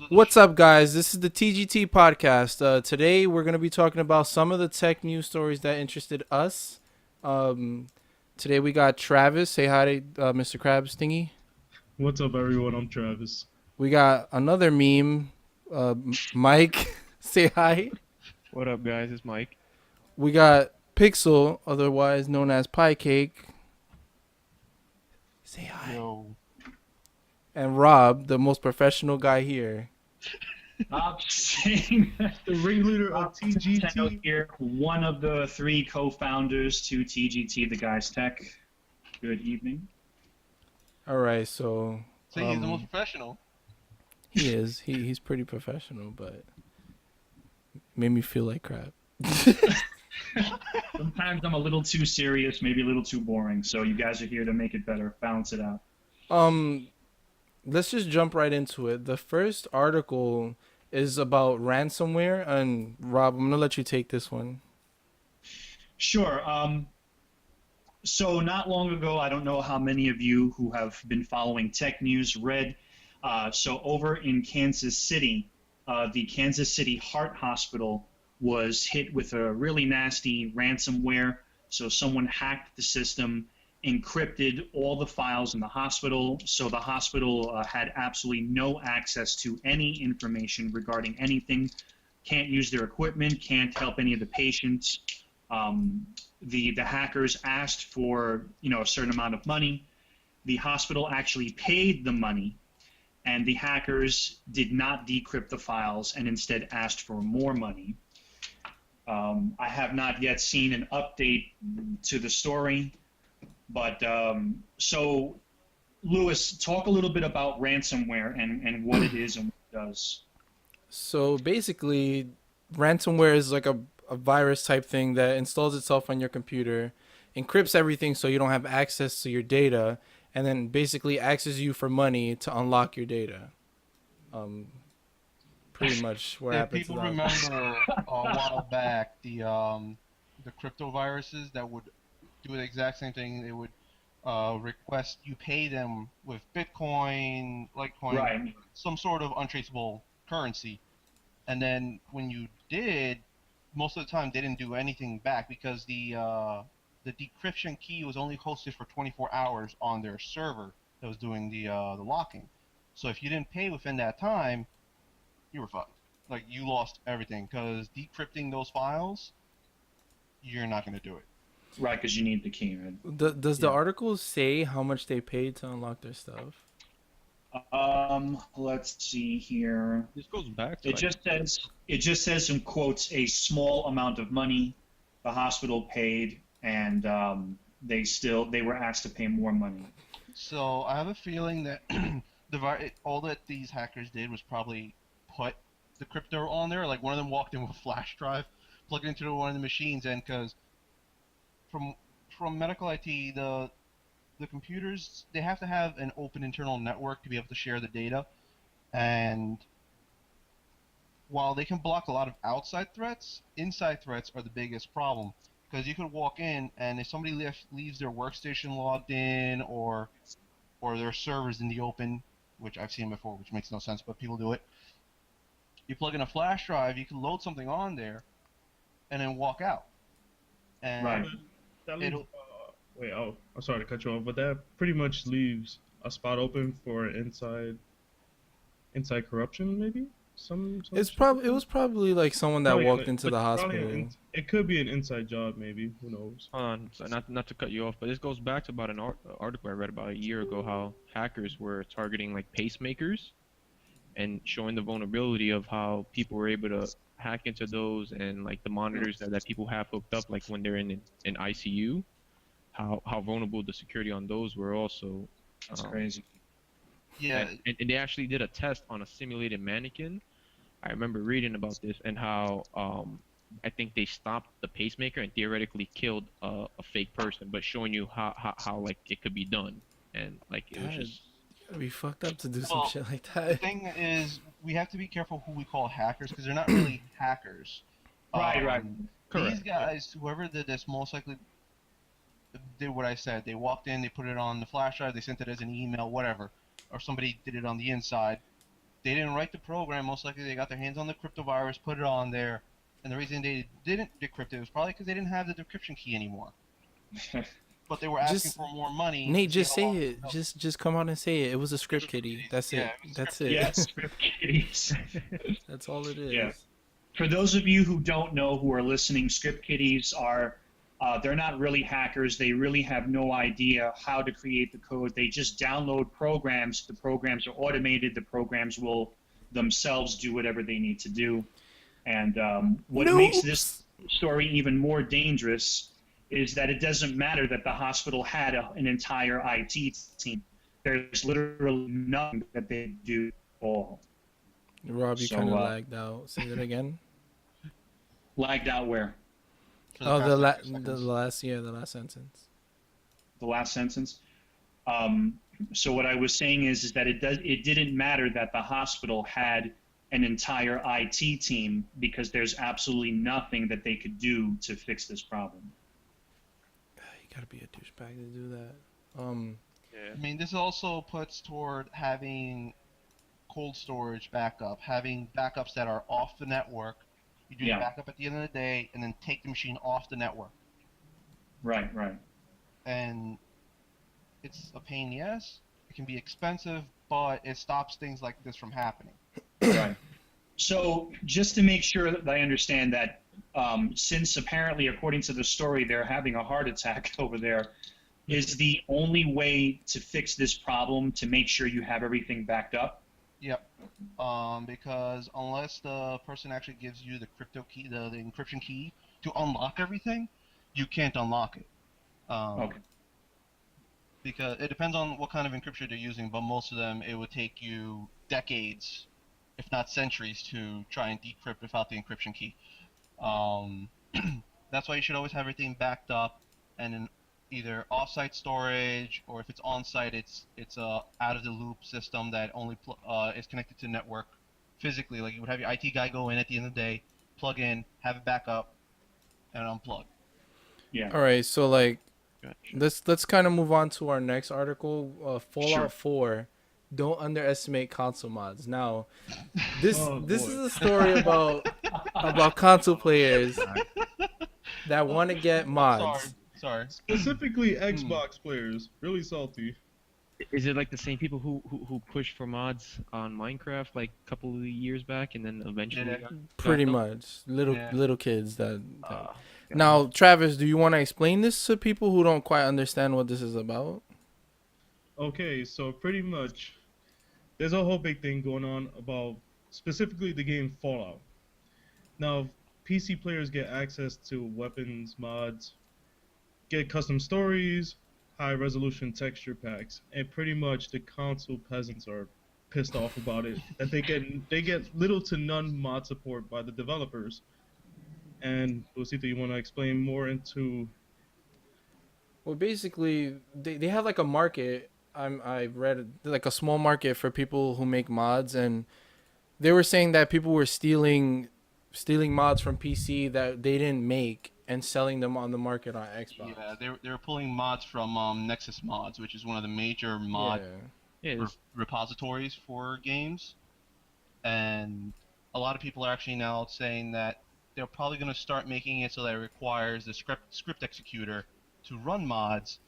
What's up, guys? This is the TGT Podcast. Today, we're going to be talking about some of the tech news stories that interested us. Um, Today, we got Travis. Say hi to Mr. Krabs Thingy. What's up, everyone? I'm Travis. We got another meme, Mike. Say hi. What up, guys? It's Mike. We got Pixel, otherwise known as Pie Cake. Say hi. Yo. And Rob, the most professional guy here. I'm saying that The ringleader of TGT. here, one of the three co-founders to TGT, the Guys Tech. Good evening. All right, so See, he's the most professional. he is. He's pretty professional, but made me feel like crap. Sometimes I'm a little too serious, maybe a little too boring. So you guys are here to make it better, balance it out. Let's just jump right into it. The first article is about ransomware, and Rob, I'm gonna let you take this one. Sure. So not long ago, I don't know how many of you who have been following tech news read. So over in Kansas City, the Kansas City Heart Hospital was hit with a really nasty ransomware. So someone hacked the system, encrypted all the files in the hospital, so the hospital had absolutely no access to any information regarding anything, can't use their equipment, can't help any of the patients. The hackers asked for a certain amount of money. The hospital actually paid the money, and the hackers did not decrypt the files and instead asked for more money. I have not yet seen an update to the story. But so, Lewis, talk a little bit about ransomware and what it is and what it does. So basically, ransomware is like a virus type thing that installs itself on your computer, encrypts everything so you don't have access to your data, and then basically asks you for money to unlock your data. Pretty much what If happens. people remember a while back, the crypto viruses that would do the exact same thing. They would request you pay them with Bitcoin, Litecoin, Right. some sort of untraceable currency. And then when you did, most of the time they didn't do anything back because the decryption key was only hosted for 24 hours on their server that was doing the locking. So if you didn't pay within that time, you were fucked. Like, you lost everything because decrypting those files, you're not going to do it. Right, because you need the key. Right? Does the article say how much they paid to unlock their stuff? Let's see here. This goes back to It just says in quotes a small amount of money the hospital paid, and they were asked to pay more money. So I have a feeling that all that these hackers did was probably put the crypto on there. Like, one of them walked in with a flash drive, plugged it into one of the machines, and because from medical IT, the computers, they have to have an open internal network to be able to share the data. And while they can block a lot of outside threats, inside threats are the biggest problem. Because you could walk in, and if somebody leaves their workstation logged in or their servers in the open, which I've seen before, which makes no sense, but people do it. You plug in a flash drive, you can load something on there, and then walk out. And Right. That leaves, I'm sorry to cut you off, but that pretty much leaves a spot open for inside corruption, maybe. It was probably like someone that walked into the hospital. It could be an inside job, maybe. Who knows? so not to cut you off, but this goes back to about an article I read about a year ago, how hackers were targeting like pacemakers and showing the vulnerability of how people were able to hack into those, and like the monitors that people have hooked up, like when they're in ICU, how vulnerable the security on those were also. That's crazy. yeah, And they actually did a test on a simulated mannequin. I remember reading about this and how I think they stopped the pacemaker and theoretically killed a fake person, but showing you how like it could be done, and like it was just. We fucked up to do some Well, shit like the that. thing is, we have to be careful who we call hackers because they're not really hackers. Right. These Correct. guys, whoever did this, most likely did what I said. They walked in, they put it on the flash drive, they sent it as an email, whatever. Or somebody did it on the inside. they didn't write the program. Most likely they got their hands on the crypto virus, put it on there, and the reason they didn't decrypt it was probably because they didn't have the decryption key anymore. But they were asking Just for more money. Nate, to see just how say long- it. Just come out and say it. It was a script kiddie. That's Yeah, it. it was a That's script it. Yes, kitties. That's all it is. Yeah. For those of you who don't know, who are listening, script kiddies are, they're not really hackers. They really have no idea how to create the code. They just download programs. The programs are automated. The programs will themselves do whatever they need to do. And what makes this story even more dangerous is that it doesn't matter that the hospital had an entire IT team. There's literally nothing that they do at all. Rob, you So, kind of lagged out. Say that again. Lagged out where? for Oh, the past 30 last seconds. the last sentence. The last sentence. So what I was saying is that it didn't matter that the hospital had an entire IT team because there's absolutely nothing that they could do to fix this problem. You gotta be a douchebag to do that. I mean, this also puts toward having cold storage backup, having backups that are off the network. You do Yeah. the backup at the end of the day, and then take the machine off the network. Right. And it's a pain, yes. It can be expensive, but it stops things like this from happening. Right. So just to make sure that I understand that, since apparently, according to the story, they're having a heart attack over there, is the only way to fix this problem to make sure you have everything backed up? Yep. Because unless the person actually gives you the crypto key, the encryption key to unlock everything, you can't unlock it. Okay. Because it depends on what kind of encryption they're using, but most of them it would take you decades, if not centuries, to try and decrypt without the encryption key. That's why you should always have everything backed up, and in either off-site storage, or if it's on-site, it's a out-of-the-loop system that only is connected to the network physically. Like you would have your IT guy go in at the end of the day, plug in, have it back up, and unplug. Yeah. All right, so like, Gotcha. let's kind of move on to our next article. Fallout Sure. 4. Don't underestimate console mods. Now, this Oh, this boy. is a story about console players that want to get mods. Sorry. Specifically, Xbox players really salty. Is it like the same people who pushed for mods on Minecraft like a couple of years back and then eventually Yeah. got Pretty them? much, little Yeah. little kids that. Ah, Now, Travis, do you want to explain this to people who don't quite understand what this is about? Okay, so pretty much, there's a whole big thing going on about specifically the game Fallout. Now, PC players get access to weapons, mods, get custom stories, high resolution texture packs, and pretty much the console peasants are pissed off about it. That they get little to none mod support by the developers. And Lucita, you want to explain more into? Well, basically, they have like a market. I've read like a small market for people who make mods, and they were saying that people were stealing mods from PC that they didn't make and selling them on the market on Xbox. Yeah, they were pulling mods from Nexus Mods, which is one of the major mod Yeah, it's- repositories for games, and a lot of people are actually now saying that they're probably going to start making it so that it requires the script executor to run mods,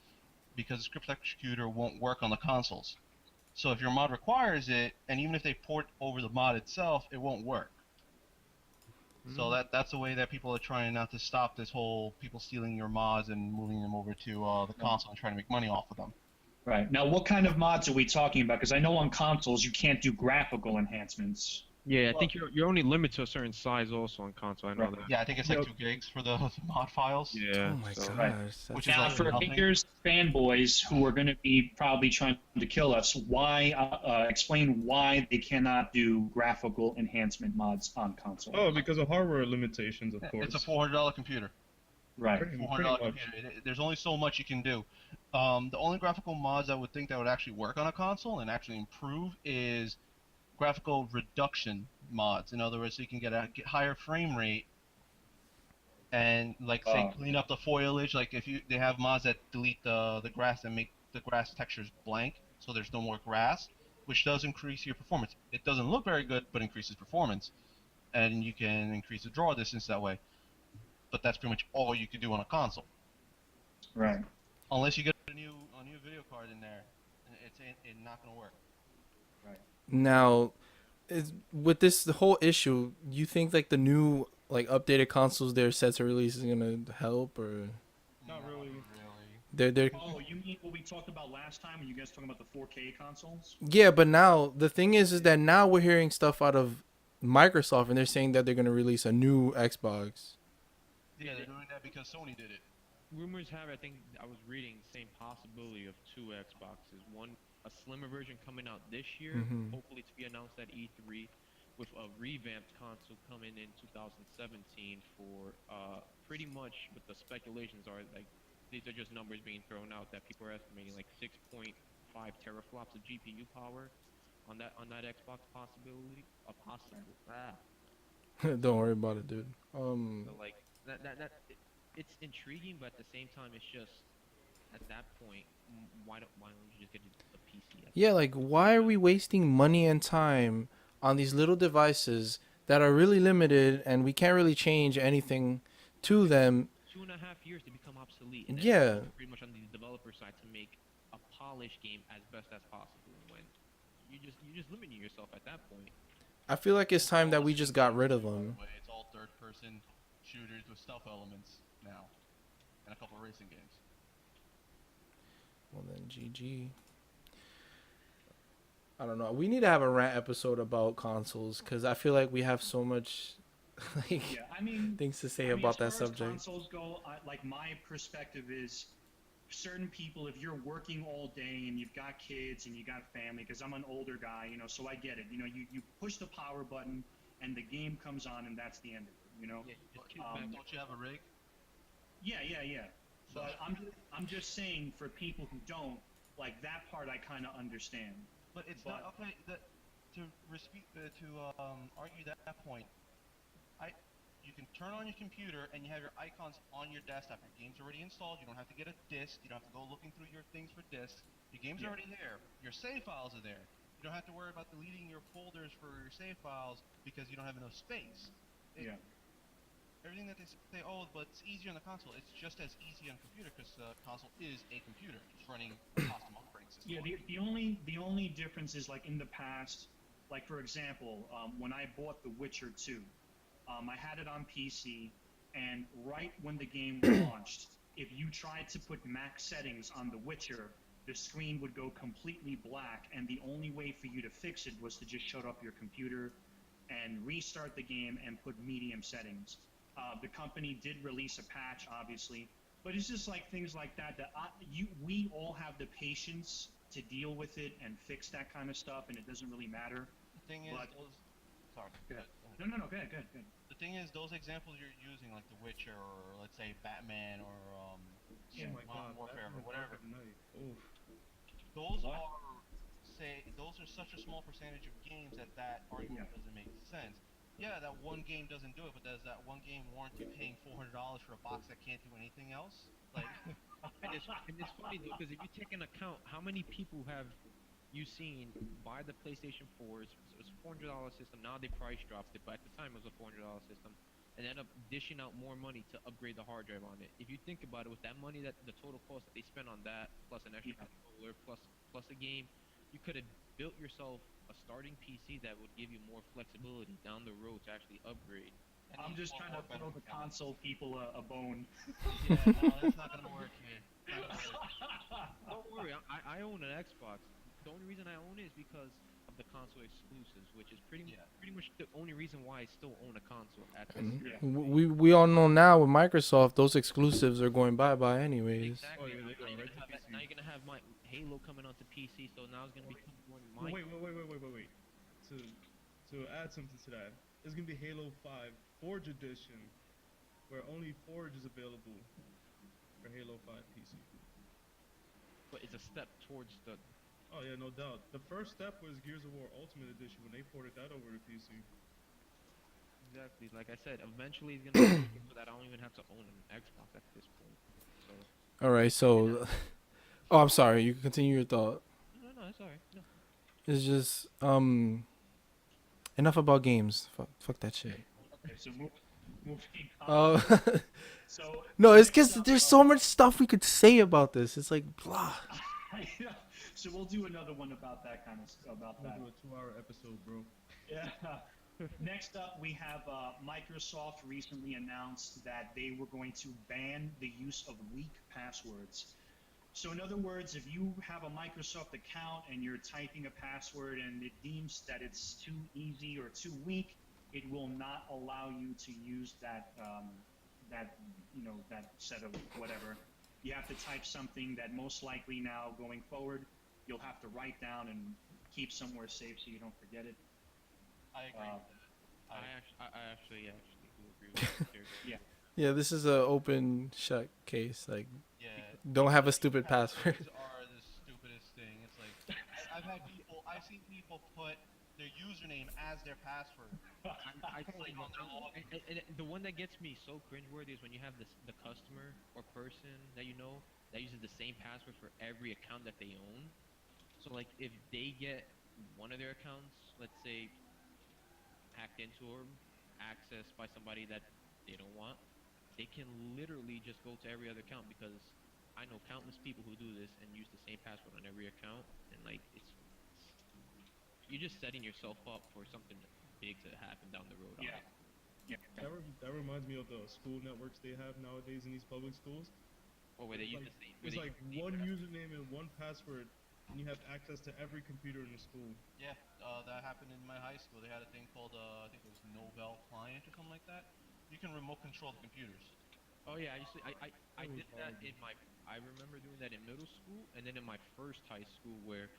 because the script executor won't work on the consoles. So if your mod requires it, and even if they port over the mod itself, it won't work. So that's the way that people are trying now to stop this whole people stealing your mods and moving them over to the console and trying to make money off of them. Right. Now, what kind of mods are we talking about? Because I know on consoles you can't do graphical enhancements. yeah. I think you're only limited to a certain size also on console. I know that. Yeah, I think it's like Yep. 2 gigs for the mod files. Yeah. Oh my so- gosh. Right. that's- Which is Now, like for nothing. haters, fanboys who are going to be probably trying to kill us, why explain why they cannot do graphical enhancement mods on console? Oh, because of hardware limitations, of course. It's a $400 computer. Right. Pretty $400 much. computer. There's only so much you can do. The only graphical mods I would think that would actually work on a console and actually improve is graphical reduction mods. In other words, so you can get higher frame rate and say clean up the foliage. Like if they have mods that delete the grass and make the grass textures blank, so there's no more grass. which does increase your performance. It doesn't look very good, but increases performance, and you can increase the draw distance that way. But that's pretty much all you can do on a console, Right. unless you get a new video card in there. It's not going to work. Now, with this the whole issue, you think like the new like updated consoles they're set to release is gonna help, or Not really. they're Oh, you mean what we talked about last time when you guys talking about the 4K consoles? yeah, but now the thing is that now we're hearing stuff out of Microsoft and they're saying that they're gonna release a new Xbox. Yeah, they're doing that because Sony did it. Rumors have, I think I was reading, same possibility of 2 Xboxes. One, a slimmer version coming out this year, Mhm. hopefully to be announced at E3, with a revamped console coming in 2017 for pretty much what the speculations are. Like, these are just numbers being thrown out that people are estimating like 6.5 teraflops of GPU power on that Xbox possibility. A possible. Don't worry about it, dude. So like it's intriguing, but at the same time, it's just at that point, why don't you just get a PC? Yeah, like why are we wasting money and time on these little devices that are really limited and we can't really change anything to them? 2.5 years to become obsolete. And then Yeah. pretty much on the developer side to make a polished game as best as possible. When you're just limiting yourself at that point. I feel like it's time that we just got rid of them. It's all third-person shooters with stealth elements now, and a couple of racing games. Well then, GG. I don't know. We need to have a rant episode about consoles because I feel like we have so much like Yeah, I mean, things to say I mean, about that as far as subject. consoles go, like my perspective is, certain people, if you're working all day and you've got kids and you got family, because I'm an older guy, so I get it. You push the power button and the game comes on and that's the end of it. Yeah, just kick Don't back. you have a rig? Yeah. But I'm just saying, for people who don't, like, that part I kind of understand. But it's But- not okay. To argue that point, you can turn on your computer and you have your icons on your desktop. Your game's already installed. You don't have to get a disk. You don't have to go looking through your things for disks. Your game's Yeah. already there. Your save files are there. You don't have to worry about deleting your folders for your save files because you don't have enough space. Yeah. Everything that they say, oh, but it's easier on the console. It's just as easy on computer because the console is a computer. It's running a custom operating system. Yeah, the only difference is, like, in the past, like, for example, when I bought The Witcher 2, I had it on PC, and right when the game launched, if you tried to put max settings on The Witcher, the screen would go completely black, and the only way for you to fix it was to just shut off your computer and restart the game and put medium settings. The company did release a patch, obviously, but it's just like things like that we all have the patience to deal with it and fix that kind of stuff, and it doesn't really matter. The thing is, But- sorry. Go ahead. No, go ahead. The thing is, those examples you're using, like The Witcher, or let's say Batman, or Oh my Modern god. Warfare, or Batman whatever. Arkham Knight. Oof. Those What? those are such a small percentage of games that argument doesn't make sense. Yeah, that one game doesn't do it, but does that one game warrant you paying $400 for a box that can't do anything else? Like, And it's funny though, because if you take into account how many people have you seen buy the PlayStation 4, it's a $400 system. Now they price dropped it, but at the time it was a $400 system, and end up dishing out more money to upgrade the hard drive on it. If you think about it, with that money, that the total cost that they spent on that, plus an extra controller, plus a game, you could have built yourself a starting PC that would give you more flexibility down the road to actually upgrade. and I'm it's just far trying to more throw the beneficial. console people a bone. Yeah, no, that's not gonna work here. Not gonna work. Don't worry, I own an Xbox. The only reason I own it is because of the console exclusives, which is pretty much the only reason why I still own a console at this. Yeah. We all know now with Microsoft those exclusives are going bye anyways. Exactly. Oh, yeah, they're going Now right to PC. now you're gonna have my Halo coming onto PC, so now it's gonna be more Well, my. wait. To add something to that, there's gonna be Halo 5 Forge Edition, where only Forge is available for Halo 5 PC. But it's a step towards the. Oh yeah, no doubt. The first step was Gears of War Ultimate Edition when they ported that over to PC. Exactly. Like I said, eventually it's gonna be so that I don't even have to own an Xbox at this point. So All right, so oh, I'm sorry. You can continue your thought. no, it's alright. No. It's just enough about games. Fuck that shit. Okay, so moving Uh, on. So no, it's next because up, there's so much stuff we could say about this. It's like blah. so we'll do another one about that about We'll that. do a 2-hour episode, bro. Yeah. Next up, we have Microsoft recently announced that they were going to ban the use of weak passwords. So in other words, if you have a Microsoft account and you're typing a password and it deems that it's too easy or too weak, it will not allow you to use that set of whatever. You have to type something that most likely now going forward, you'll have to write down and keep somewhere safe so you don't forget it. I agree. I actually do agree with you. Yeah. Yeah, this is a open shut case. Like, Yeah. don't have a stupid password. Passwords are the stupidest thing. It's like I've seen people put their username as their password. I Like on their login. and the one that gets me so cringeworthy is when you have the customer or person that you know that uses the same password for every account that they own. So like if they get one of their accounts, let's say hacked into or accessed by somebody that they don't want, they can literally just go to every other account because I know countless people who do this and use the same password on every account, and like you're just setting yourself up for something big to happen down the road. Yeah. Yeah. That reminds me of the school networks they have nowadays in these public schools. Or where they It's use like, the same. it's like one username and one password, and you have access to every computer in the school. Yeah, that happened in my high school. They had a thing called I think it was Nobel Client or something like that. You can remote control the computers. Oh yeah, I That was did that horrible. I remember doing that in middle school and then in my first high school where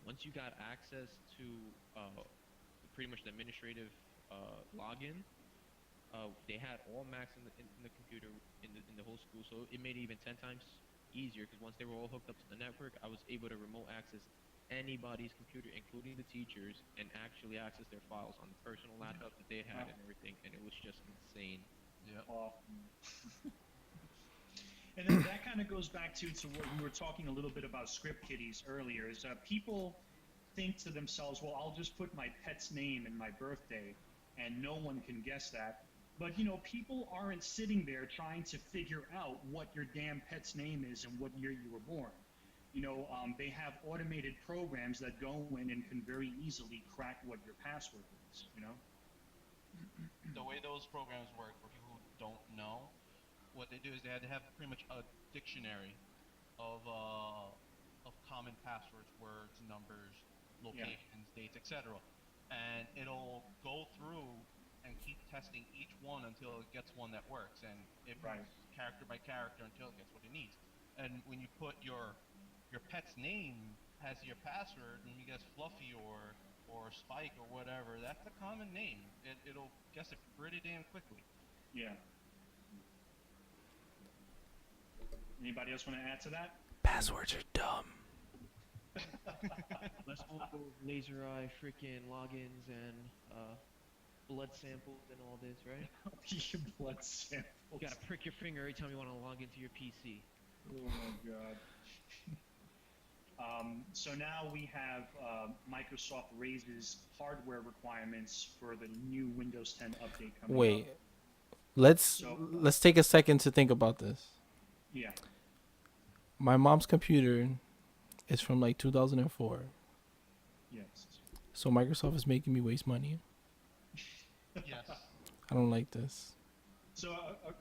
once you got access to pretty much the administrative login, they had all Macs in the computer in the whole school, so it made it even 10 times easier because once they were all hooked up to the network, I was able to remote access anybody's computer, including the teachers, and actually access their files on the personal laptop that they had and everything, and it was just insane. Yeah. And then that kind of goes back to what we were talking a little bit about script kiddies earlier. Is people think to themselves, well, I'll just put my pet's name and my birthday, and no one can guess that. But people aren't sitting there trying to figure out what your damn pet's name is and what year you were born. They have automated programs that go in and can very easily crack what your password is. The way those programs work, for people who don't know, what they do is they have pretty much a dictionary of common passwords, words, numbers, locations, dates, etc. And it'll go through and keep testing each one until it gets one that works, and it moves character by character until it gets what it needs. And when you put your pet's name as your password, and you guess Fluffy or Spike or whatever, that's a common name. It'll guess it pretty damn quickly. Yeah. Anybody else want to add to that? Passwords are dumb. Let's all go laser eye freaking logins and blood samples and all this, right? Your blood samples. You gotta prick your finger every time you want to log into your PC. Oh my god. So now we have Microsoft raises hardware requirements for the new Windows 10 update coming Wait, up. let's take a second to think about this. Yeah. My mom's computer is from like 2004, Yes. so Microsoft is making me waste money. Yes. I don't like this. So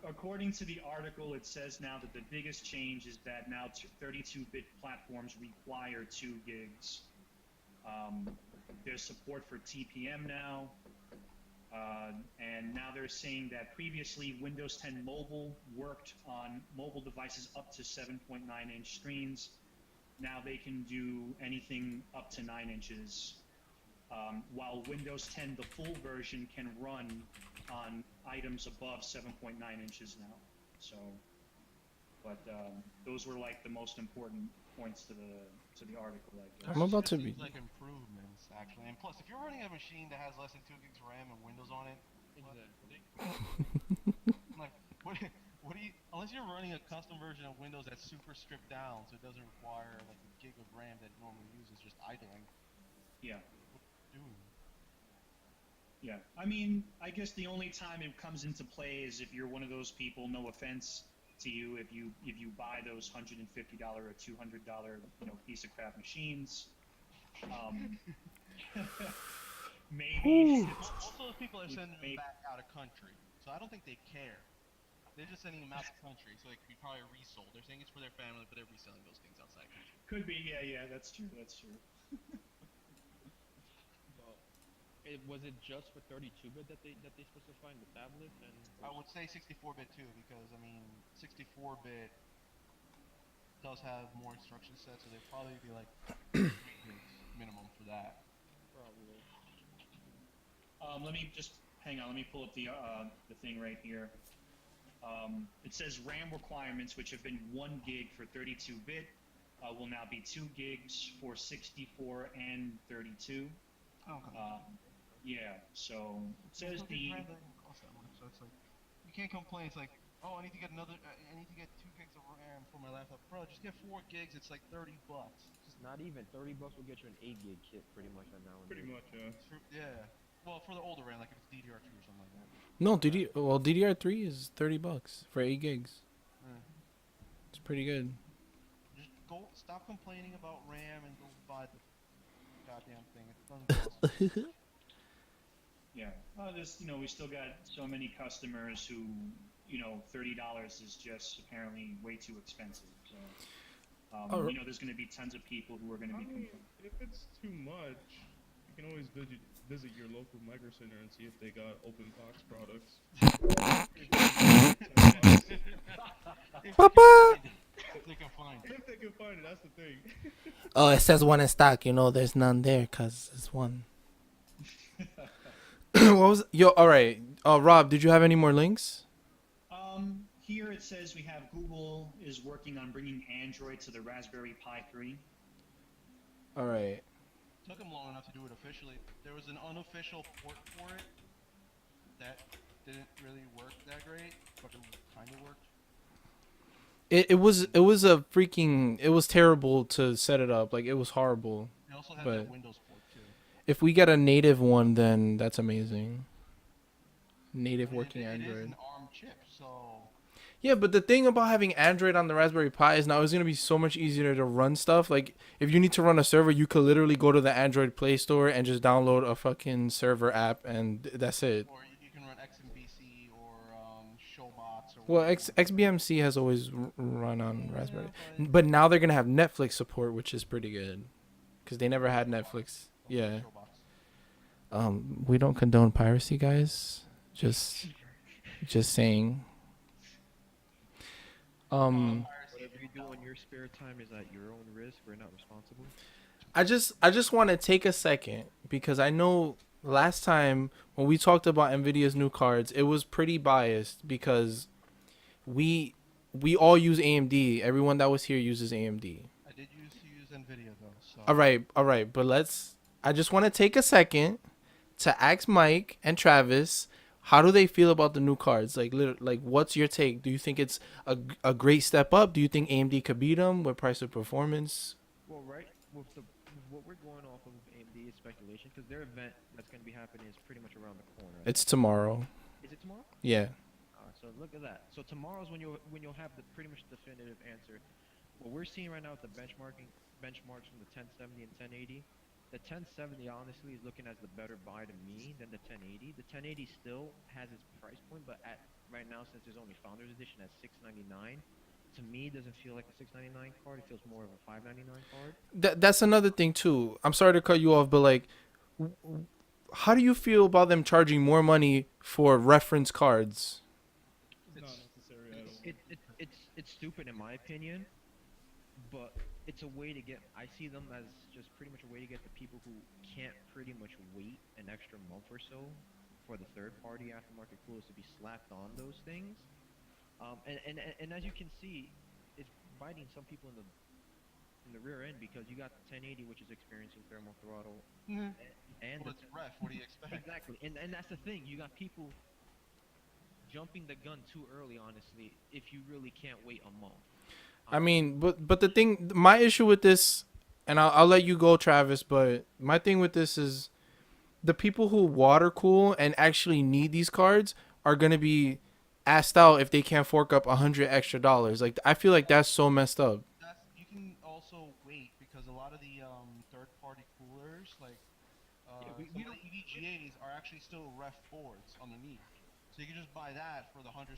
according to the article, it says now that the biggest change is that now 32-bit platforms require 2 gigs. There's support for TPM now. And now they're saying that previously Windows 10 Mobile worked on mobile devices up to 7.9-inch screens. Now they can do anything up to 9 inches. While Windows 10, the full version, can run on items above 7.9 inches now. So, but those were like the most important points to the article, I guess. I'm about to It be. seems like improvements, actually. And plus, if you're running a machine that has less than 2 gigs RAM and Windows on it, like, what do you? Unless you're running a custom version of Windows that's super stripped down, so it doesn't require like a gig of RAM that it normally uses just idling. Yeah. Dude. Yeah, I mean, I guess the only time it comes into play is if you're one of those people. No offense to you, if you buy those $150 or $200 piece of crap machines, um, maybe. Most of those people are sending them Maybe. back out of country, so I don't think they care. They're just sending them out of country, so they could be probably resold. They're saying it's for their family, but they're reselling those things outside country. Could be, yeah, that's true. Was it just for 32-bit that they specified in the tablet? And I would say 64-bit too, because I mean, 64-bit does have more instruction sets, so they'd probably be like 3 gigs minimum for that. probably. Let me just hang on. Let me pull up the thing right here. It says RAM requirements, which have been 1 gig for 32-bit, will now be 2 gigs for 64 and 32. Okay. Yeah, so it says the. Cost that much, so it's like you can't complain. It's like, oh, I need to get 2 gigs of RAM for my laptop. Bro, just get 4 gigs. It's like $30. Just Not even $30 will get you an 8 gig kit pretty much right now. Pretty much, yeah. yeah. Well, for the older RAM, like if it's DDR2 or something like that. No, DDR3 is $30 for 8 gigs. Yeah. It's pretty good. Just stop complaining about RAM and go buy the goddamn thing. It doesn't cost. Yeah. We still got so many customers who, $30 is just apparently way too expensive. So, there's going to be tons of people who are going to be complaining. If it's too much, you can always visit your local Mega Center and see if they got open box products. Papa! If they can find it. If they can find it, that's the thing. Oh, it says one in stock. There's none there because it's one. What was all right. Rob, did you have any more links? Here it says we have Google is working on bringing Android to the Raspberry Pi 3. All right. Took them long enough to do it officially. There was an unofficial port for it that didn't really work that great, but it kind of worked. It was terrible to set it up. Like, it was horrible. It also has But that Windows port too. if we get a native one, then that's amazing. Native I mean, working it is Android. an ARM chip, so Yeah, but the thing about having Android on the Raspberry Pi is now it's going to be so much easier to run stuff. Like, if you need to run a server, you could literally go to the Android Play Store and just download a fucking server app, and that's it. or you can run XMVC or Showbox or Well, whatever. XBMC has always run on Yeah, Raspberry. but- But now they're going to have Netflix support, which is pretty good. Because they never had Netflix. Yeah. Showbox. We don't condone piracy, guys. Just saying. Whatever you do in your spare time is at your own risk. We're not responsible. I just want to take a second because I know last time when we talked about Nvidia's new cards, it was pretty biased because we all use AMD. Everyone that was here uses AMD. I did use Nvidia though. So. All right, but I just want to take a second to ask Mike and Travis, how do they feel about the new cards? Like, what's your take? Do you think it's a great step up? Do you think AMD could beat them with price of performance? Well, right with what we're going off of AMD is speculation because their event that's going to be happening is pretty much around the corner. It's tomorrow. Is it tomorrow? Yeah. So look at that. So tomorrow's when you'll have the pretty much definitive answer. What we're seeing right now with the benchmarks from the 1070 and 1080. The 1070 honestly is looking as the better buy to me than the 1080. The 1080 still has its price point, but right now since there's only Founders Edition at $699, to me it doesn't feel like a $699 card. It feels more of a $599 card. That's another thing too. I'm sorry to cut you off, but like, how do you feel about them charging more money for reference cards? It's not necessary at all. It's stupid in my opinion, but it's a way to get. I see them as just pretty much a way to get the people who can't pretty much wait an extra month or so for the third-party aftermarket coolers to be slapped on those things. And as you can see, it's biting some people in the rear end because you got the 1080, which is experiencing thermal throttle, Mhm. and Well, it's ref. What do you expect? exactly, and that's the thing. You got people jumping the gun too early, honestly. If you really can't wait a month. I mean, but the thing, my issue with this and I'll let you go, Travis. But my thing with this is the people who water cool and actually need these cards are gonna be asked out if they can't fork up $100 extra. Like I feel like that's so messed up. That's you can also wait because a lot of the third-party coolers, like Yeah, we some of don't. the EVGAs, are actually still ref boards underneath. So you can just buy that for the $100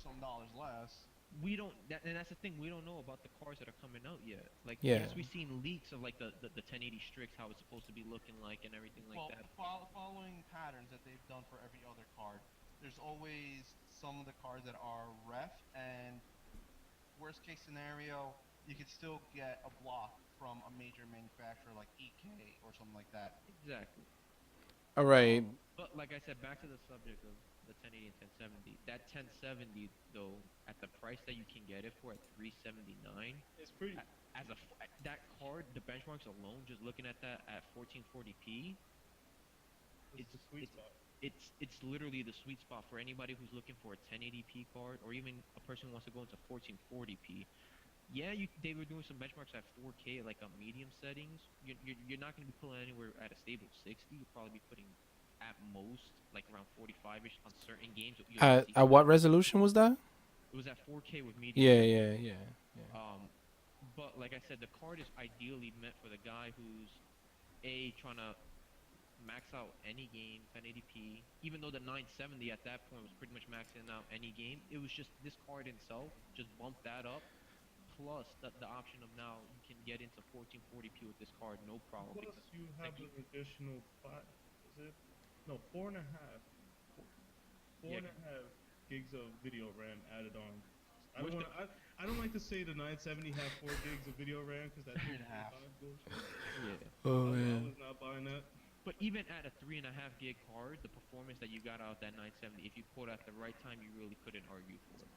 less. We don't that, and that's the thing, we don't know about the cars that are coming out yet. Like, Yeah. yes, we've seen leaks of like the 1080 Strix, how it's supposed to be looking like and everything like Well, that. following patterns that they've done for every other card, there's always some of the cards that are ref, and worst case scenario, you could still get a block from a major manufacturer like EK or something like that. Exactly. All right. But like I said, back to the subject of the 1080 and 1070. That 1070 though, at the price that you can get it for at 379, It's pretty. as that card, the benchmarks alone, just looking at that at 1440p, It's the sweet it's spot. it's literally the sweet spot for anybody who's looking for a 1080p card, or even a person who wants to go into 1440p. Yeah, they were doing some benchmarks at 4K, like a medium settings. You're not going to be pulling anywhere at a stable 60. You'll probably be putting at most like around 45ish on certain games. You'll see At what resolution was that? it was at 4K with medium. Yeah, settings. yeah, yeah. But like I said, the card is ideally meant for the guy who's trying to max out any game 1080p. Even though the 970 at that point was pretty much maxing out any game, it was just this card itself just bumped that up. Plus the option of now you can get into 1440p with this card, no problem. Plus, Because you like have an additional five. Is it? No, four and a half. Four Yeah. and a half gigs of video RAM added on. I What's don't want. I don't like to say the 970 have 4 gigs of video RAM because that's 3.5. bullshit. yeah. Oh I man. was not buying that. But even at a 3.5 gig card, the performance that you got out of that 970, if you pulled at the right time, you really couldn't argue for it.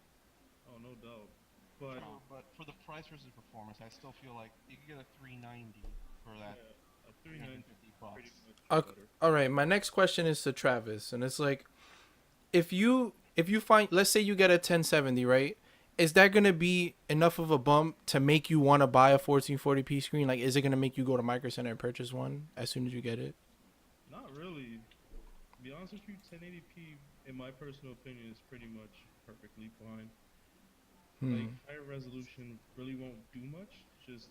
Oh, no doubt. But But for the price versus performance, I still feel like you could get a 390 for that yeah, a 390 350 pretty bucks. much Okay, better. all right. My next question is to Travis, and it's like, if you find, let's say you get a 1070, right? Is that gonna be enough of a bump to make you want to buy a 1440p screen? Like, is it gonna make you go to Micro Center and purchase one as soon as you get it? Not really. To be honest with you, 1080p, in my personal opinion, is pretty much perfectly fine. Like, higher resolution really won't do much. Just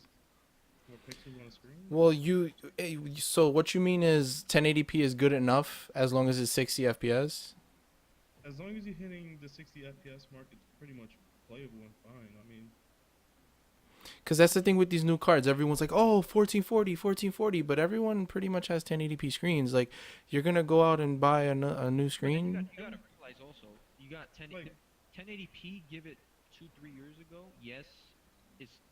more pixels on the screen. Well, so what you mean is 1080p is good enough as long as it's 60 FPS? As long as you're hitting the 60 FPS mark, it's pretty much playable and fine. I mean, Because that's the thing with these new cards. Everyone's like, oh, 1440, but everyone pretty much has 1080p screens. Like, you're going to go out and buy a new But then screen? you gotta realize also, you got 1080p. Give it 2-3 years ago. Yes,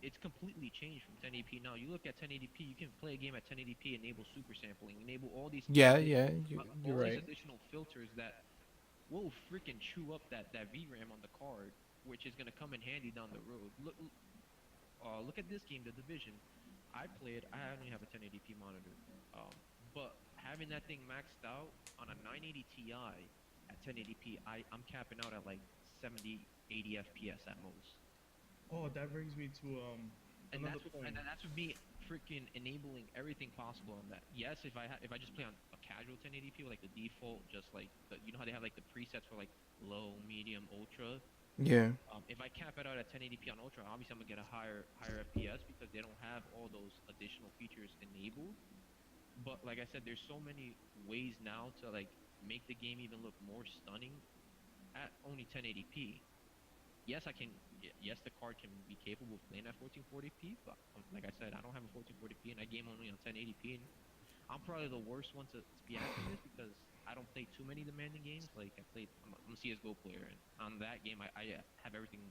it's completely changed from 1080p now. You look at 1080p, you can play a game at 1080p, enable super sampling, enable all these. Yeah, these you're right. additional filters that will freaking chew up that VRAM on the card, which is gonna come in handy down the road. Look at this game, The Division. I don't even have a 1080p monitor, but having that thing maxed out on a 980 Ti at 1080p, I'm capping out at like 70, 80 FPS at most. oh, that brings me to And another point. that's with me freaking enabling everything possible on that. Yes, if I just play on a casual 1080p with like the default, just like you know how they have like the presets for like low, medium, ultra. Yeah. If I cap it out at 1080p on ultra, obviously I'm gonna get a higher FPS because they don't have all those additional features enabled. But like I said, there's so many ways now to like make the game even look more stunning at only 1080p. Yes, Yes, the card can be capable of playing at 1440p, but like I said, I don't have a 1440p, and I game only on 1080p. And I'm probably the worst one to be asking this because I don't play too many demanding games. Like I'm a CS:GO player, and on that game, I have everything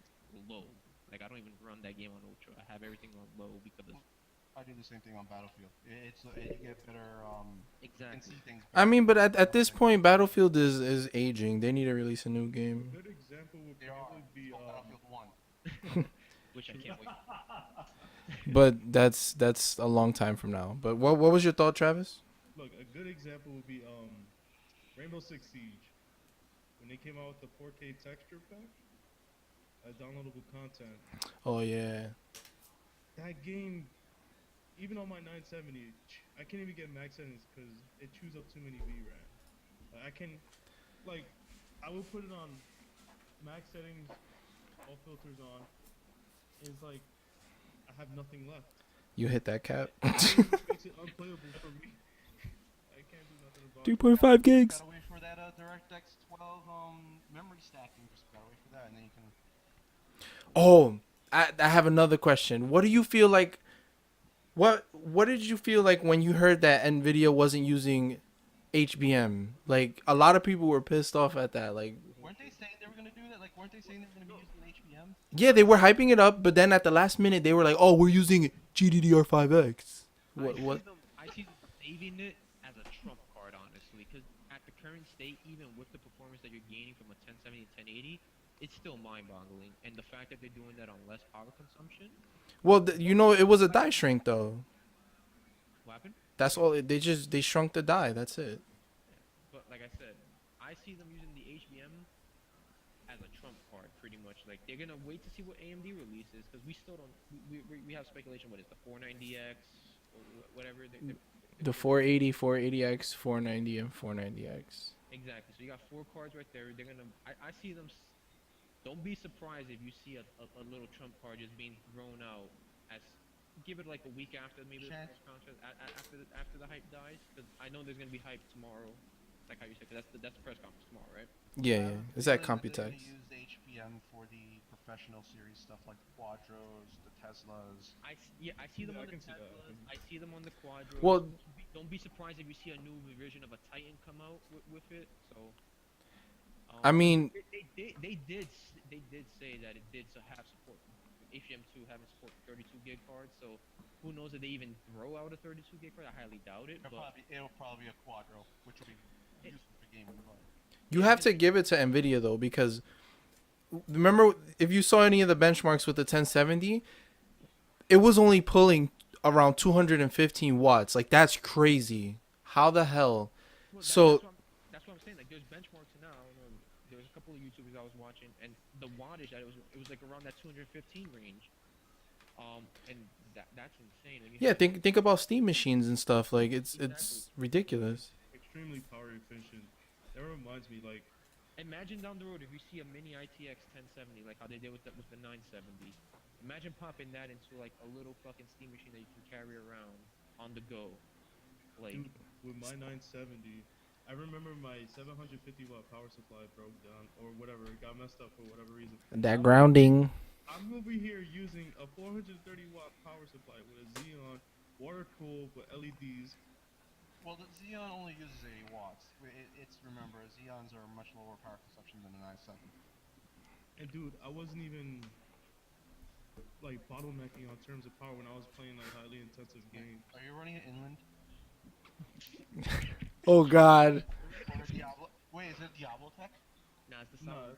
low. Like I don't even run that game on ultra. I have everything on low because I do the same thing on Battlefield. You get better you can exactly. see things I better. mean, but at this point, Battlefield is aging. They need to release a new A game. good example would They are. probably be It's called Battlefield 1. Which I can't wait. But that's a long time from now. But what was your thought, Travis? look. A good example would be Rainbow Six Siege. When they came out with the 4K texture pack, downloadable content. Oh yeah. That game even on my 970, I can't even get max settings because it chews up too many VRAM. Like, I can, like, I will put it on max settings, all filters on. It's like I have nothing left. You hit that cap. It makes it unplayable for me. I can't do nothing about it. 2.5 gigs. Gotta wait for that DirectX 12 memory stacking. Just gotta wait for that, and then you can. Oh, I have another question. What do you feel like? What did you feel like when you heard that Nvidia wasn't using HBM? Like a lot of people were pissed off at that. Like, Weren't they saying they were gonna do that? Like, weren't they saying they were gonna be using HBM? yeah, they were hyping it up, but then at the last minute they were like, "Oh, we're using GDDR5X." What? I see them saving it as a trump card, honestly, because at the current state, even with the performance that you're gaining from a 1070 to 1080, it's still mind-boggling. And the fact that they're doing that on less power consumption. Well, you know, it was a die shrink though. What happened? That's all. They shrunk the die. That's it. But like I said, I see them using the HBM as a trump card, pretty much. Like they're gonna wait to see what AMD releases, because we still don't. We have speculation. What is the 490X or whatever? The 480, 480X, 490, and 490X. Exactly. So you got 4 cards right there. They're gonna. I see them. Don't be surprised if you see a little trump card just being thrown out. As give it like a week after maybe the press conference, after the hype dies, because I know there's gonna be hype tomorrow. Like how you said, 'cause that's the press conference tomorrow, right? Yeah, yeah. Is that They're Computex? gonna use the HBM for the professional series stuff like the Quadros, the Teslas. I see them Yeah, I on the can see that. Teslas. I see them on the Quadro. Well, don't be surprised if you see a new version of a Titan come out with it. So. I mean, They did say that it did have support. HBM2 having support for 32 gig cards, so who knows if they even throw out a 32 gig card? I highly doubt it. It'll probably be a Quadro, which will be useful for gaming. you have to give it to Nvidia though, because remember, if you saw any of the benchmarks with the 1070, it was only pulling around 215 watts. Like that's crazy. How the hell? Well, So that's what I'm saying. Like there's benchmarks now. There was a couple of YouTubers I was watching, and the wattage it was like around that 215 range. And that's insane. And yeah, think about Steam machines and stuff. Like it's ridiculous. Extremely power efficient. That reminds me, like, imagine down the road if you see a mini ITX 1070, like how they did with the 970. Imagine popping that into like a little fucking Steam machine that you can carry around on the go. Like dude, with my 970, I remember my 750 watt power supply broke down or whatever, it got messed up for whatever reason. That grounding. I'm over here using a 430 watt power supply with a Xeon, water cooled with LEDs. Well, the Xeon only uses 80 watts. Remember, Xeons are much lower power consumption than the 970. And dude, I wasn't even like bottlenecking on terms of power when I was playing like highly intensive games. Are you running it inland? Oh God. Or Diablo? Wait, is it Diablo Tech? nah, it's the No, sound.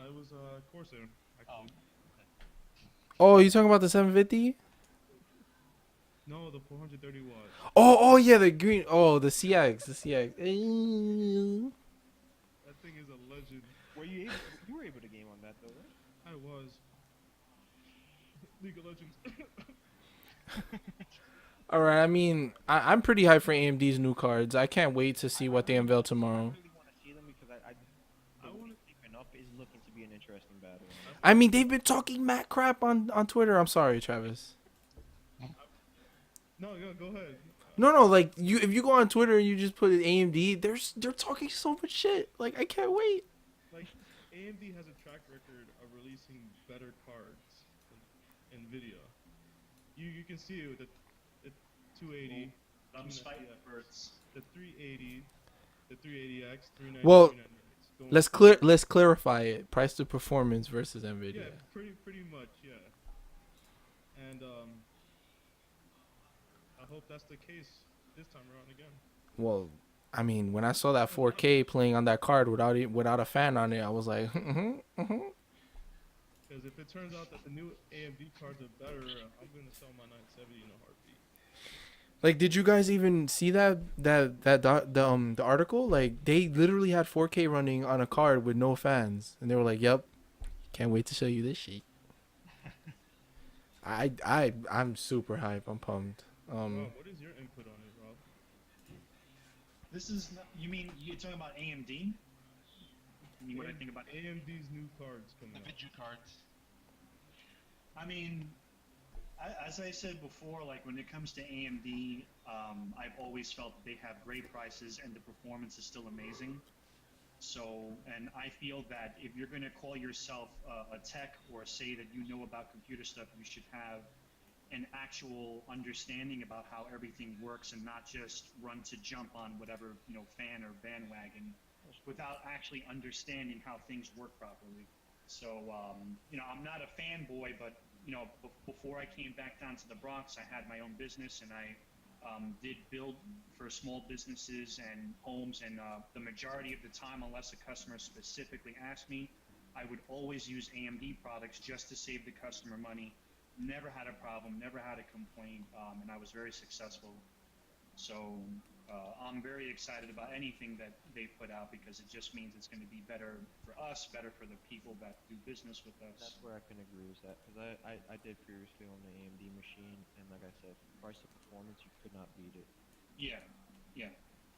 it was Corsair actually. Oh, you talking about the 750? No, the 430 watt. Oh yeah, the green. Oh, the CX, the CX. That thing is a legend. You were able to game on that though, right? I was. League of Legends. All right, I mean, I'm pretty hyped for AMD's new cards. I can't wait to see what they unveil tomorrow. I really want to see them because the way it's keeping up is looking to be an interesting battle. I mean, they've been talking mad crap on Twitter. I'm sorry, Travis. No, go ahead. No, like if you go on Twitter and you just put AMD, they're talking so much shit. Like I can't wait. Like, AMD has a track record of releasing better cards than Nvidia. You can see it with the 280, I'm fighting birds. the 380, the 380X, 390. Well, 390X. let's clarify it. Price to performance versus Nvidia. Yeah, pretty much, yeah. And I hope that's the case this time around again. Well, I mean, when I saw that 4K playing on that card without a fan on it, I was like, Because if it turns out that the new AMD cards are better, I'm gonna sell my 970 in a heartbeat. Like, did you guys even see the article? Like, they literally had 4K running on a card with no fans, and they were like, "Yep, can't wait to show you this shit." I'm super hype. I'm pumped. Rob, what is your input on it, Rob? This is not, you mean you're talking about AMD? You mean what I think about AMD's new cards The coming out. Vidju cards. I mean, as I said before, like when it comes to AMD, I've always felt that they have great prices and the performance is still amazing. So, and I feel that if you're going to call yourself a tech or say that you know about computer stuff, you should have an actual understanding about how everything works and not just run to jump on whatever, fan or bandwagon without actually understanding how things work properly. So, I'm not a fanboy, but, before I came back down to the Bronx, I had my own business and I did build for small businesses and homes, and the majority of the time, unless a customer specifically asked me, I would always use AMD products just to save the customer money. Never had a problem, never had a complaint, and I was very successful. So I'm very excited about anything that they put out because it just means it's going to be better for us, better for the people that do business with us. That's where I can agree with that, because I did previously own the AMD machine, and like I said, price to performance, you could not beat it. Yeah.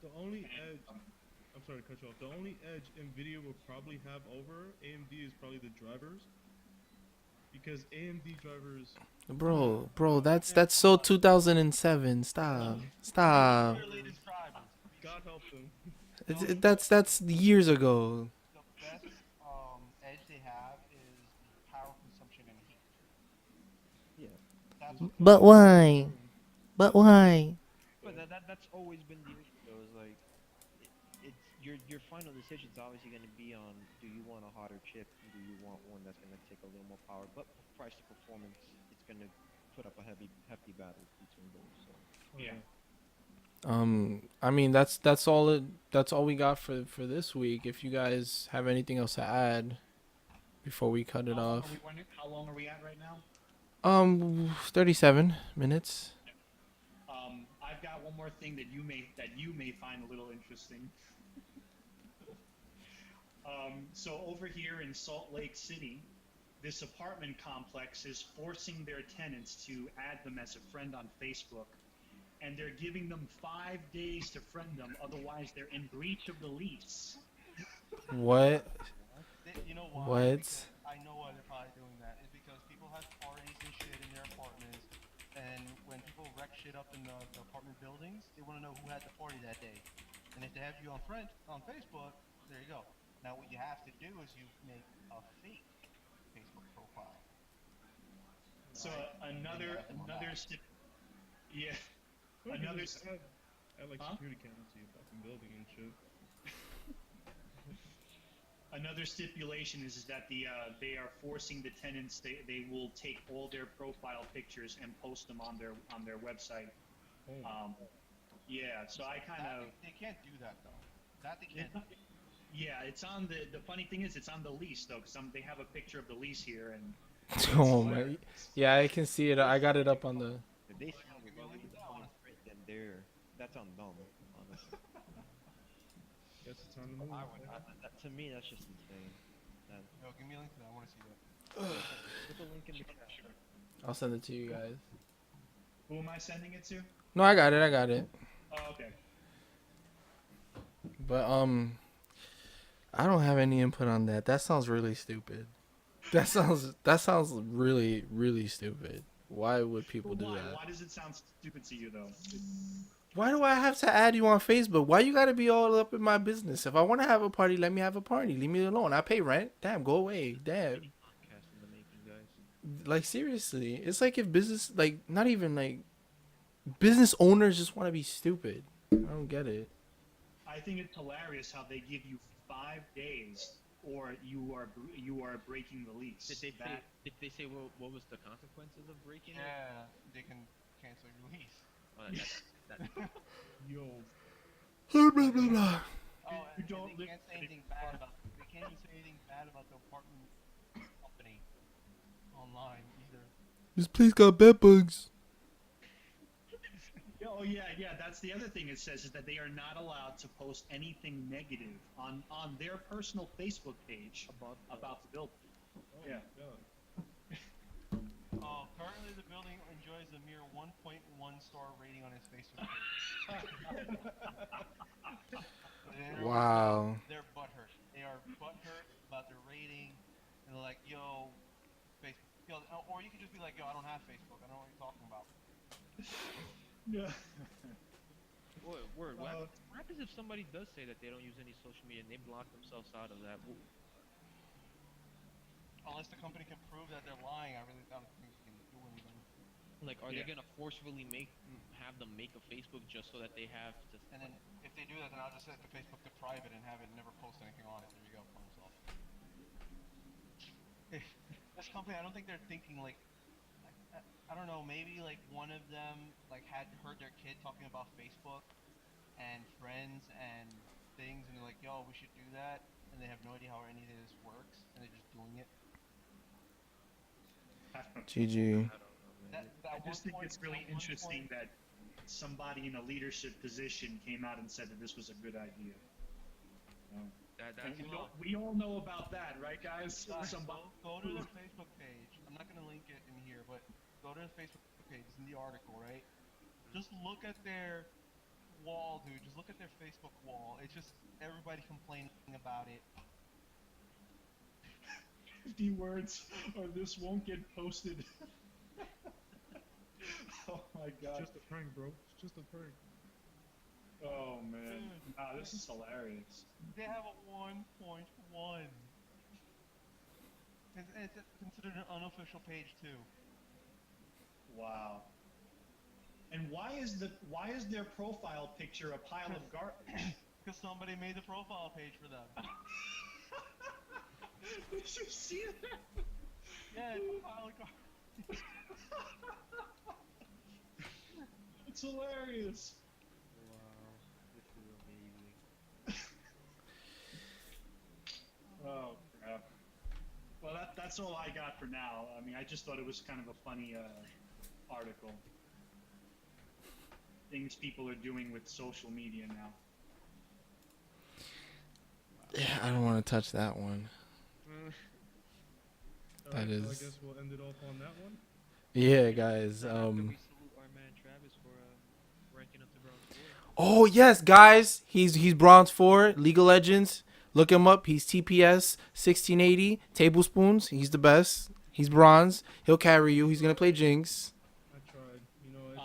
The only And, edge, I'm sorry to cut you off. The only edge NVIDIA will probably have over AMD is probably the drivers. Because AMD drivers, Bro, that's so 2007. Stop. Their latest drivers. God help them. That's years ago. The best edge they have is the power consumption and heat. Yeah. That's what But why? But why? But that's always been the issue, though. Is like, it's your final decision's obviously going to be on, do you want a hotter chip? Do you want one that's going to take a little more power? But price to performance, it's going to put up a hefty battle between those. So. Yeah. I mean that's all we got for this week. If you guys have anything else to add before we cut it off. How long are we at right now? 37 minutes. I've got one more thing that you may find a little interesting. So over here in Salt Lake City, this apartment complex is forcing their tenants to add them as a friend on Facebook, and they're giving them 5 days to friend them, otherwise they're in breach of the lease. What? You know why? What? Because I know why they're probably doing that. Is because people have parties and shit in their apartments, and when people wreck shit up in the apartment buildings, they want to know who had the party that day. And if they have you on Facebook, there you go. Now what you have to do is you make a fake Facebook profile. So Right? another yeah. Well, you Another just add like Huh? security cameras to your fucking building and shit. Another stipulation is that they are forcing the tenants. They will take all their profile pictures and post them on their website. Oh. Yeah, so I kind of They can't do that though. That they can't. yeah. It's on the funny thing is it's on the lease though, because they have a picture of the lease here, and Oh my. Yeah, I can see it. I got it up on the. If they sound rebellious then that's on them, honestly. Guess it's time to move. To me, that's just insane. Yo, give me a link to that. I want to see that. Put the link in the chat. I'll send it to you guys. who am I sending it to? No, I got it. Oh, okay. But I don't have any input on that. That sounds really stupid. That sounds really, really stupid. Why would people do that? Why does it sound stupid to you though? Why do I have to add you on Facebook? Why you gotta be all up in my business? If I want to have a party, let me have a party. Leave me alone. I pay rent. Damn, go away. Damn. Podcast in the making, guys. Like seriously, it's like if business, like not even like business owners just want to be stupid. I don't get it. I think it's hilarious how they give you 5 days, or you are breaking the lease. Did they say what was the consequences of breaking it? Yeah, they can cancel your lease. Oh, that, Yo. Blah, blah, blah, blah. Oh, and don't they live can't say anything bad about. They can't even say anything bad about the apartment company online either. This place got bed bugs. Oh yeah. That's the other thing it says is that they are not allowed to post anything negative on their personal Facebook page about the building. Oh Yeah. my god. Oh, currently the building enjoys a mere 1.1 star rating on its Facebook page. Wow. They're butthurt. They are butthurt about their rating, and they're like, "Yo, Facebook." Yo, or you could just be like, "Yo, I don't have Facebook. I don't know what you're talking about." Yeah. Word. What happens if somebody does say that they don't use any social media and they block themselves out of that? Unless the company can prove that they're lying, I really don't think you can do anything. Like, are they Yeah. gonna forcefully have them make a Facebook just so that they have to? And then if they do that, then I'll just set the Facebook to private and have it never post anything on it. There you go, problem solved. This company, I don't think they're thinking like, I don't know, maybe like one of them like had heard their kid talking about Facebook and friends and things, and they're like, "Yo, we should do that," and they have no idea how any of this works, and they're just doing it. GG. I just think it's really interesting that somebody in a leadership position came out and said that this was a good idea. And we all know about that, right, guys? Somebody. Go to their Facebook page. I'm not gonna link it in here, but go to their Facebook page. It's in the article, right? Just look at their wall, dude. Just look at their Facebook wall. It's just everybody complaining about it. 50 words, or this won't get posted. Oh my god. It's just a prank, bro. It's just a prank. Oh man. Nah, this is hilarious. They have a 1.1. It's considered an unofficial page too. Wow. And why is their profile picture a pile of garbage? Because somebody made the profile page for them. Did you see that? Yeah, it's a pile of garbage. It's hilarious. Wow, this is amazing. Oh crap. Well, that's all I got for now. I mean, I just thought it was kind of a funny article. Things people are doing with social media now. Yeah, I don't want to touch that one. Alright, That so I is- guess we'll end it off on that one. Yeah, guys. After we salute our man Travis for ranking up the Bronx 4. Oh yes, guys. He's Bronze 4, League of Legends. Look him up. He's TPS 1680 tablespoons. He's the best. He's bronze. He'll carry you. He's gonna play Jinx. I tried. You know,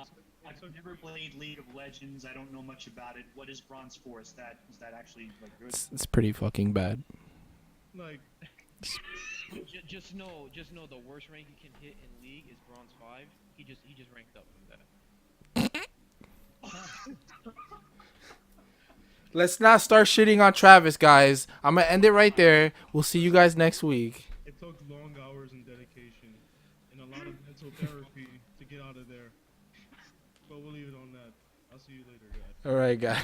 I've never played League of Legends. I don't know much about it. What is Bronze 4? Is that actually like good? It's pretty fucking bad. like, Just know the worst rank you can hit in League is Bronze 5. He just ranked up from that. Let's not start shitting on Travis, guys. I'm gonna end it right there. We'll see you guys next week. it took long hours and dedication and a lot of mental therapy to get out of there. But we'll leave it on that. I'll see you later, guys. All right, guys.